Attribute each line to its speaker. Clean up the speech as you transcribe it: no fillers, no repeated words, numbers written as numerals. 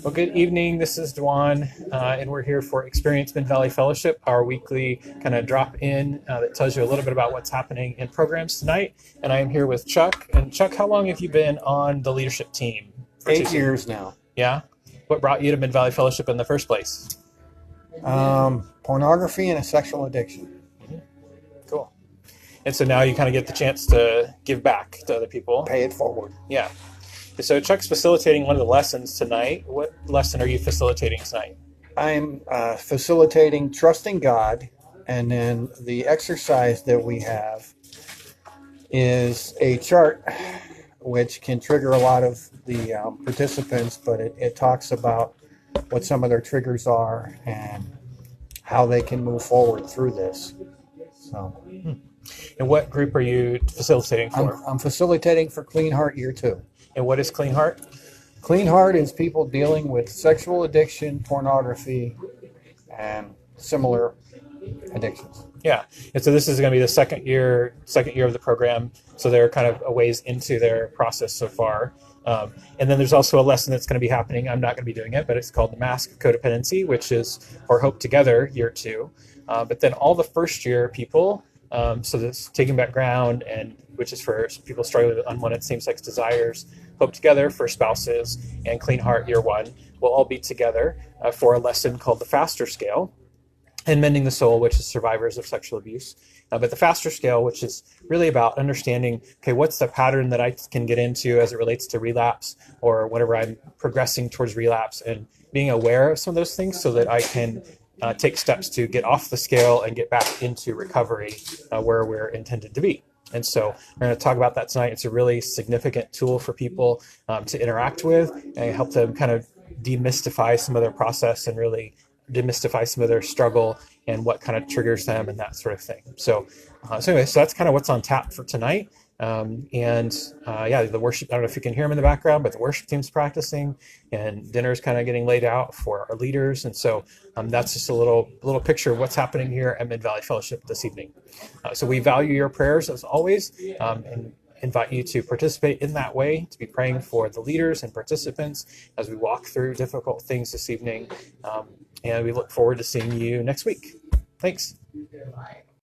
Speaker 1: Well, good evening. This is Dwan, and we're here for Experience Mid Valley Fellowship, our weekly kind of drop in that tells you a little bit about what's happening in programs tonight. And I am here with Chuck. And Chuck, how long have you been on the leadership team? For
Speaker 2: 8 years now.
Speaker 1: Yeah. What brought you to Mid Valley Fellowship in the first place?
Speaker 2: Pornography and a sexual addiction.
Speaker 1: Cool. And so now you kind of get the chance to give back to other people.
Speaker 2: Pay it forward.
Speaker 1: Yeah. So Chuck's facilitating one of the lessons tonight. What lesson are you facilitating tonight?
Speaker 2: I'm facilitating trusting God, and then the exercise that we have is a chart which can trigger a lot of the participants, but it talks about what some of their triggers are and how they can move forward through this. So,
Speaker 1: And what group are you facilitating for?
Speaker 2: I'm facilitating for Clean Heart Year 2.
Speaker 1: And what is Clean Heart?
Speaker 2: Clean Heart is people dealing with sexual addiction, pornography, and similar addictions.
Speaker 1: Yeah. And so this is going to be the second year of the program. So they're kind of a ways into their process so far. And then there's also a lesson that's going to be happening. I'm not going to be doing it, but it's called the Mask of Codependency, which is for Hope Together Year 2. But then all the first year people, so this Taking Back Ground, and which is for people struggling with unwanted same-sex desires, Hope Together for spouses, and Clean Heart Year 1 will all be together for a lesson called the Faster Scale, and Mending the Soul, which is survivors of sexual abuse. But the Faster Scale, which is really about understanding, okay, what's the pattern that I can get into as it relates to relapse, or whenever I'm progressing towards relapse, and being aware of some of those things so that I can take steps to get off the scale and get back into recovery where we're intended to be. And so we're going to talk about that tonight. It's a really significant tool for people to interact with and help them kind of demystify some of their process and really demystify some of their struggle and what kind of triggers them and that sort of thing. So anyway, so that's kind of what's on tap for tonight. The worship, I don't know if you can hear them in the background, but the worship team's practicing and dinner's kind of getting laid out for our leaders. And so that's just a little picture of what's happening here at Mid Valley Fellowship this evening. So we value your prayers as always, and invite you to participate in that way, to be praying for the leaders and participants as we walk through difficult things this evening. And we look forward to seeing you next week. Thanks.